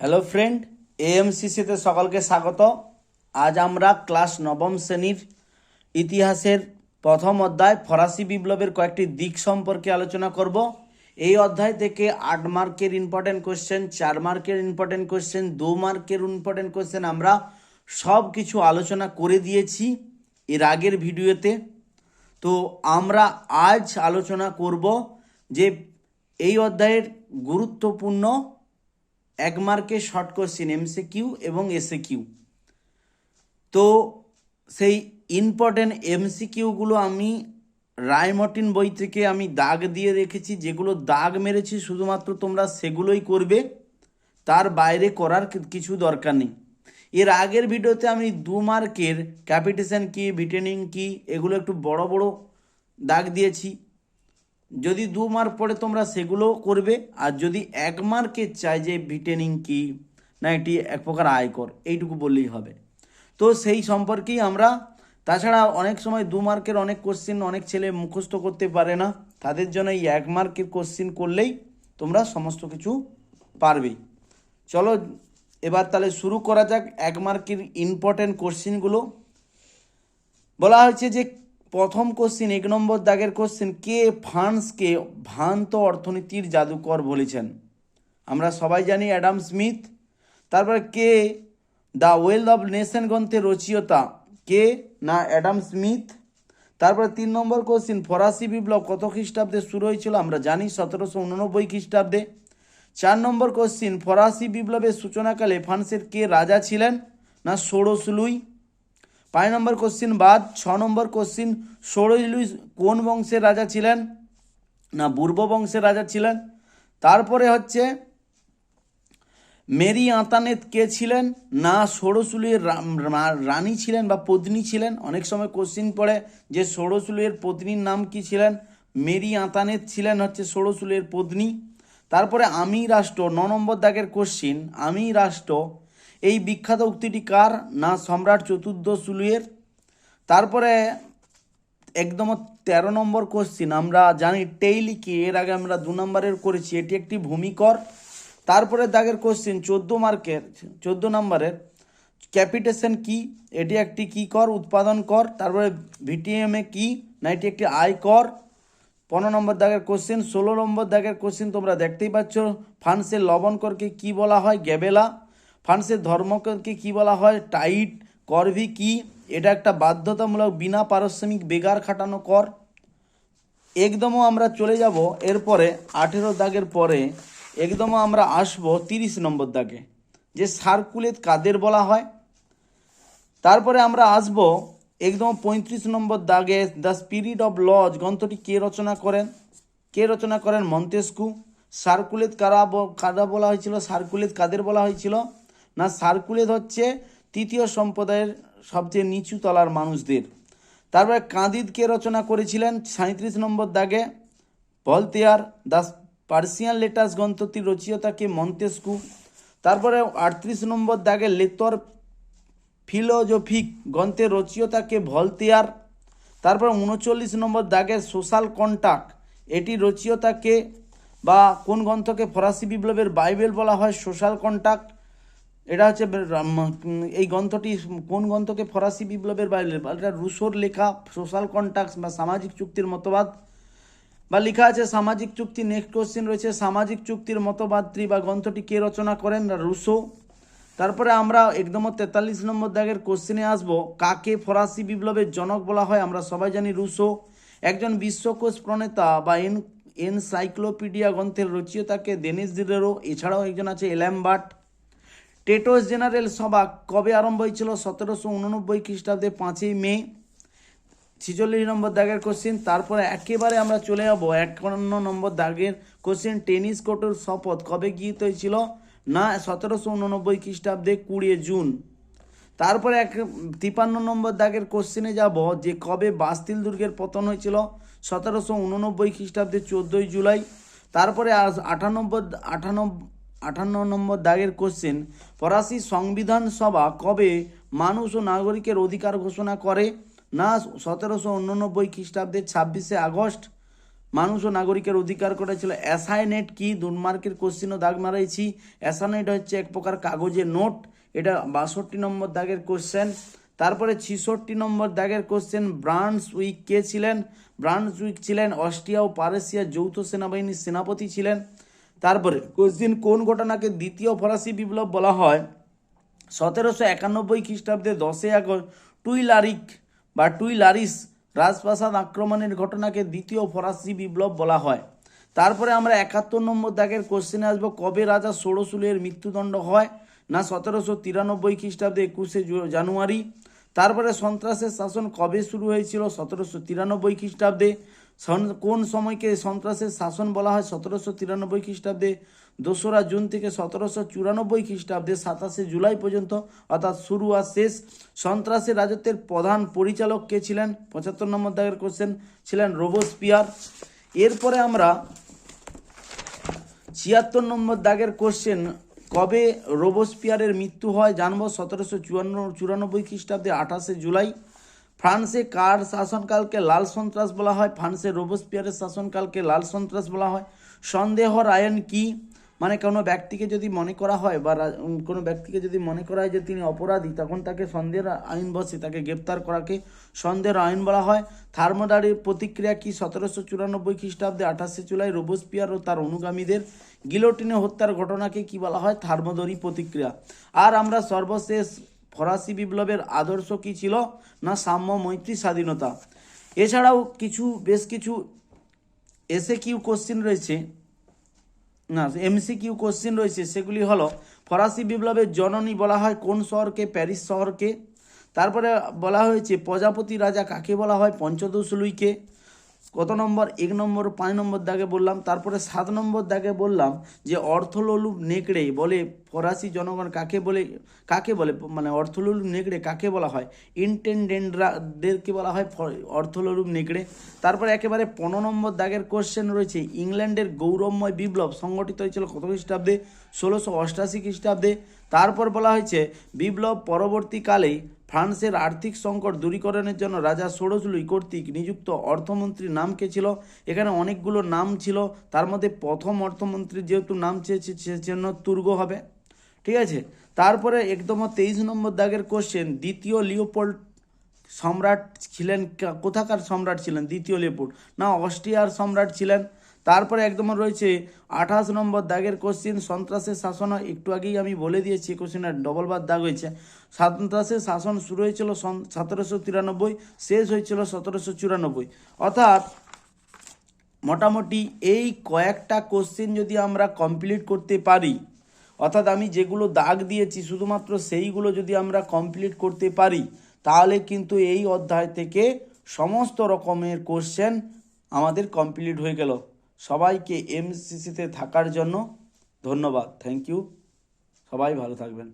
Hello friend, এএমসিসিতে সকলকে স্বাগত। আজ আমরা ক্লাস নবম শ্রেণীর ইতিহাসের প্রথম অধ্যায় ফরাসি বিপ্লবের কয়েকটি দিক সম্পর্কে আলোচনা করব। এই অধ্যায় থেকে 8 মার্কের ইম্পর্টেন্ট কোশ্চেন, 4 মার্কের ইম্পর্টেন্ট কোশ্চেন, 2 মার্কের ইম্পর্টেন্ট কোশ্চেন আমরা সব কিছু আলোচনা করে দিয়েছি এর আগের ভিডিওতে। তো আমরা আজ আলোচনা করব যে এই অধ্যায়ের গুরুত্বপূর্ণ 1 মার্কের শর্ট কোশ্চেন এমসিকিউ এবং এসএকিউ। তো সেই ইম্পর্টেন্ট এমসিকিউগুলো আমি রায়মার্টিন বই থেকে আমি দাগ দিয়ে রেখেছি, যেগুলো দাগ মেরেছি শুধুমাত্র তোমরা সেগুলোই করবে, তার বাইরে করার কিছু দরকার নেই। এর আগের ভিডিওতে আমি 2 মার্কের ক্যাপিটেশন কি, ভিটেনিং কি, এগুলো একটু বড় বড় দাগ দিয়েছি। যদি 2 মার্ক পড়ে তোমরা সেগুলো করবে, আর যদি 1 মার্কের চাই যে ভিটেনিং কি না এটি এক প্রকার আয়কর, এইটুকু বললেই হবে। তো সেই সম্পর্কেই আমরা, তাছাড়া অনেক সময় 2 মার্কের অনেক কোশ্চেন অনেক ছেলে মুখস্থ করতে পারে না, তাদের জন্য এই 1 মার্কের কোশ্চেন করলেই তোমরা সমস্ত কিছু পারবেই। চলো এবার তাহলে শুরু করা যাক 1 মার্কের ইম্পর্টেন্ট কোশ্চেনগুলো। বলা হয়েছে যে প্রথম কোশ্চেন 1 নম্বর দাগের কোশ্চেন, কে ফ্রান্সকে ভ্রান্ত অর্থনীতির জাদুকর বলেছেন? আমরা সবাই জানি অ্যাডাম স্মিথ। তারপরে কে দ্য ওয়েলথ অফ নেশন গ্রন্থের রচয়িতা? কে না অ্যাডাম স্মিথ। তারপরে 3 নম্বর কোশ্চেন, ফরাসি বিপ্লব কত খ্রিস্টাব্দে শুরু হয়েছিল? আমরা জানি 1789 খ্রিস্টাব্দে। 4 নম্বর কোশ্চেন, ফরাসি বিপ্লবের সূচনাকালে ফ্রান্সের কে রাজা ছিলেন? না ষোড়শ লুই। 5 নম্বর কোশ্চিন বাদ। 6 নম্বর কোশ্চিন, ষোড়শ লুই কোন বংশের রাজা ছিলেন? না বুর্ব বংশের রাজা ছিলেন। তারপরে হচ্ছে মেরি আন্তানেত কে ছিলেন? না ষোড়শ লুইয়ের রানী ছিলেন বা পত্নী ছিলেন। অনেক সময় কোশ্চিন পড়ে যে ষোড়শ লুইয়ের পত্নীর নাম কি ছিলেন? মেরি আন্তানেত ছিলেন হচ্ছে ষোড়শ লুইয়ের পত্নী। তারপরে আমি রাষ্ট্র 9 নম্বর দাগের কোশ্চিন, আমি রাষ্ট্র এই বিখ্যাত উক্তিটি কার? না সম্রাট চতুর্দশ লুইয়ের। তারপরে একদম 13 নম্বর কোশ্চিন, আমরা জানি টেইলি কি, এর আগে আমরা 2 নম্বরের করেছি, এটি একটি ভূমিকর। তারপরে দাগের কোশ্চিন 14 মার্কের 14 নম্বরের, ক্যাপিটেশন কি? এটি একটি কি কর? উৎপাদন কর। তারপরে ভিটিএমএ কি? না এটি একটি আয় কর। 15 নম্বর দাগের কোশ্চেন। 16 নম্বর দাগের কোশ্চেন তোমরা দেখতেই পাচ্ছ, ফ্রান্সের লবণ করকে কি বলা হয়? গ্যাবেলা। ফ্রান্সের ধর্মকরকে কি বলা হয়? টাইট। করভি কি? এটা একটা বাধ্যতামূলক বিনা পারিশ্রমিক বেগার খাটানো কর। একদমও আমরা চলে যাব এরপরে 18 দাগের পরে, একদমও আমরা আসবো 30 নম্বর দাগে, যে সার্কুলেট কাদের বলা হয়। তারপরে আমরা আসব একদম 35 নম্বর দাগে, দ্য স্পিরিট অফ লজ গ্রন্থটি কে রচনা করেন? কে রচনা করেন? মন্তেস্কু। সার্কুলেট কারা বলা হয়েছিল? সার্কুলেট কাদের বলা হয়েছিল? না সার্কুলেট হচ্ছে তৃতীয় সম্প্রদায়ের সবচেয়ে নিচু তলার মানুষদের। তারপরে কাঁদিদ কে রচনা করেছিলেন? 37 নম্বর দাগে ভলতেয়ার। দ্য পার্সিয়ান লেটার্স গ্রন্থটির রচয়িতাকে মন্তেস্কু। তারপরে 38 নম্বর দাগে লেতর ফিলোজফিক গ্রন্থের রচয়িতাকে ভলতেয়ার। তারপর 39 নম্বর দাগের সোশ্যাল কন্ট্যাক্ট, এটি রচয়িতাকে বা কোন গ্রন্থকে ফরাসি বিপ্লবের বাইবেল বলা হয়? Social contact. এটা হচ্ছে এই গ্রন্থটি কোন গ্রন্থকে ফরাসি বিপ্লবের বাইবেল? এটা রুশোর লেখা সোশ্যাল কন্ট্যাক্ট বা সামাজিক চুক্তির মতবাদ, বা লেখা আছে সামাজিক চুক্তি। নেক্সট কোশ্চেন রয়েছে, সামাজিক চুক্তির মতবাদটি বা গ্রন্থটি কে রচনা করেন? রুশো। তারপরে আমরা একদম 43 নম্বর দাগের কোশ্চেনে আসবো, কাকে ফরাসি বিপ্লবের জনক বলা হয়? আমরা সবাই জানি রুশো। একজন বিশ্বকোষ প্রণেতা বা এনসাইক্লোপিডিয়া গ্রন্থের রচয়িতাকে দেনিস দিদেরো। এছাড়াও একজন আছে এল্যাম্বার্ট। টেটোস জেনারেল সভা কবে আরম্ভ হয়েছিল? 1789 খ্রিস্টাব্দে 5ই মে। 46 নম্বর দাগের কোশ্চেন। তারপরে একেবারে আমরা চলে যাবো 51 নম্বর দাগের কোশ্চেন, টেনিস কোর্টের শপথ কবে গৃহীত হয়েছিল? না 1789 খ্রিস্টাব্দে 20 জুন। তারপরে 53 নম্বর দাগের কোশ্চেনে যাব, যে কবে বাস্তিল দুর্গের পতন হয়েছিল? 1789 খ্রিস্টাব্দে 14 জুলাই। তারপরে 58 নম্বর দাগের কোশ্চেন, ফরাসি সংবিধান সভা কবে মানুষ ও নাগরিকের অধিকার ঘোষণা করে? না 1789 খ্রিস্টাব্দে 26 আগস্ট। মানুষ ও নাগরিকের অধিকার করেছিল। অ্যাসাইনেট কি? 2 মার্কের কোশ্চিনও দাগ মারাইছি। অ্যাসাইনেট হচ্ছে এক প্রকার কাগজের নোট, এটা 62 নম্বর দাগের কোশ্চেন। তারপরে 66 নম্বর দাগের কোশ্চেন, ব্রান্সউইক কে ছিলেন? ব্রান্সউইক ছিলেন অস্ট্রিয়া ও পারস্যিয়া যৌথ সেনাবাহিনীর সেনাপতি ছিলেন। তারপরে কোশ্চেন, কোন ঘটনাকে দ্বিতীয় ফরাসি বিপ্লব বলা হয়? 1791 খ্রিস্টাব্দে 10 আগস্ট টুইলারিস রাজপ্রাসাদ আক্রমণের ঘটনাকে দ্বিতীয় ফরাসি বিপ্লব বলা হয়। তারপরে আমরা 71 নম্বর দাগের কোশ্চেনে আসবো, কবে রাজা ষোড়শুলের মৃত্যুদণ্ড হয়? না 1793 খ্রিস্টাব্দে 21 জানুয়ারি। তারপরে সন্ত্রাসের শাসন কবে শুরু হয়েছিল? 1793 খ্রিস্টাব্দে। কোন সময়কে সন্ত্রাসের শাসন বলা হয়? 1793 খ্রিস্টাব্দে 2রা জুন থেকে 1794 খ্রিস্টাব্দে 27 জুলাই পর্যন্ত, অর্থাৎ শুরু আর শেষ। সন্ত্রাসের রাজত্বের প্রধান পরিচালক কে ছিলেন? 75 নম্বর দাগের কোশ্চেন, ছিলেন রোবসপিয়ার। এরপরে আমরা 76 নম্বর দাগের কোশ্চেন, কবে রোবসপিয়ারের মৃত্যু হয় জানবো? 1794 খ্রিস্টাব্দে 28 জুলাই। ফ্রান্সে কার শাসনকালকে লাল সন্ত্রাস বলা হয়? ফ্রান্সে রোবসপিয়ারের শাসনকালকে লাল সন্ত্রাস বলা হয়। সন্দেহর আইন কি? মানে কোনো ব্যক্তিকে যদি মনে করা হয় বা কোনো ব্যক্তিকে যদি মনে করা হয় যে তিনি অপরাধী, তখন তাকে সন্দেহের আইন বসে, তাকে গ্রেপ্তার করাকে সন্দেহের আইন বলা হয়। থার্মোডারের প্রতিক্রিয়া কি? 1794 খ্রিস্টাব্দে 28 জুলাই রোবসপিয়ার ও তার অনুগামীদের গিলোটিনে হত্যার ঘটনাকে কি বলা হয়? থার্মোডারি প্রতিক্রিয়া। আর আমরা সর্বশেষ, ফরাসি বিপ্লবের আদর্শ কি ছিল? না সাম্য, মৈত্রী, স্বাধীনতা। এছাড়াও বেশ কিছু এসএকিউ কোশ্চিন রয়েছে, না এমসিকিউ কোশ্চিন রয়েছে, সেগুলি হলো, ফরাসি বিপ্লবের জননী বলা হয় কোন শহরকে? প্যারিস শহরকে। তারপরে বলা হয়েছে প্রজাপতি রাজা কাকে বলা হয়? পঞ্চদশ লুইকে। কত নম্বর? 1 নম্বর 5 নম্বর দাগে বললাম। তারপরে 7 নম্বর দাগে বললাম যে অর্থলোলুপ নেকড়ে বলে ফরাসি জনগণ কাকে বলে মানে অর্থলোলুপ নেকড়ে কাকে বলা হয়? ইন্টেন্ডেন্টদেরকে বলা হয় অর্থলোলুপ নেকড়ে। তারপরে একেবারে 15 নম্বর দাগের কোশ্চেন রয়েছে, ইংল্যান্ডের গৌরবময় বিপ্লব সংগঠিত হয়েছিল কত খ্রিস্টাব্দে? 1688 খ্রিস্টাব্দে। তারপর বলা হয়েছে বিপ্লব পরবর্তীকালে ফ্রান্সের আর্থিক সংকট দূরীকরণের জন্য রাজা ষোড়শলুই কর্তৃক নিযুক্ত অর্থমন্ত্রীর নাম কে ছিল? এখানে অনেকগুলো নাম ছিল, তার মধ্যে প্রথম অর্থমন্ত্রীর যেহেতু নাম চেয়েছে সেজন্য তুর্গ হবে, ঠিক আছে। তারপরে একদম 23 নম্বর দাগের কোশ্চেন, দ্বিতীয় লিওপোল্ড সম্রাট ছিলেন কোথাকার সম্রাট ছিলেন? দ্বিতীয় লিওপোল্ড না অস্ট্রিয়ার সম্রাট ছিলেন। তারপরে একদম রয়েছে 28 নম্বর দাগের কোশ্চেন, সন্ত্রাসের শাসন, একটু আগেই আমি বলে দিয়েছি, কোশ্চেনের ডবল বার দাগ হয়েছে। সন্ত্রাসের শাসন শুরু হয়েছিল 1793, শেষ হয়েছিল 1794। অর্থাৎ মোটামুটি এই কয়েকটা কোশ্চেন যদি আমরা কমপ্লিট করতে পারি, অর্থাৎ আমি যেগুলো দাগ দিয়েছি শুধুমাত্র সেইগুলো যদি আমরা কমপ্লিট করতে পারি, তাহলে কিন্তু এই অধ্যায় থেকে সমস্ত রকমের কোশ্চেন আমাদের কমপ্লিট হয়ে গেল। সবাইকে এমসিসিতে থাকার জন্য ধন্যবাদ, থ্যাংক ইউ, সবাই ভালো থাকবেন।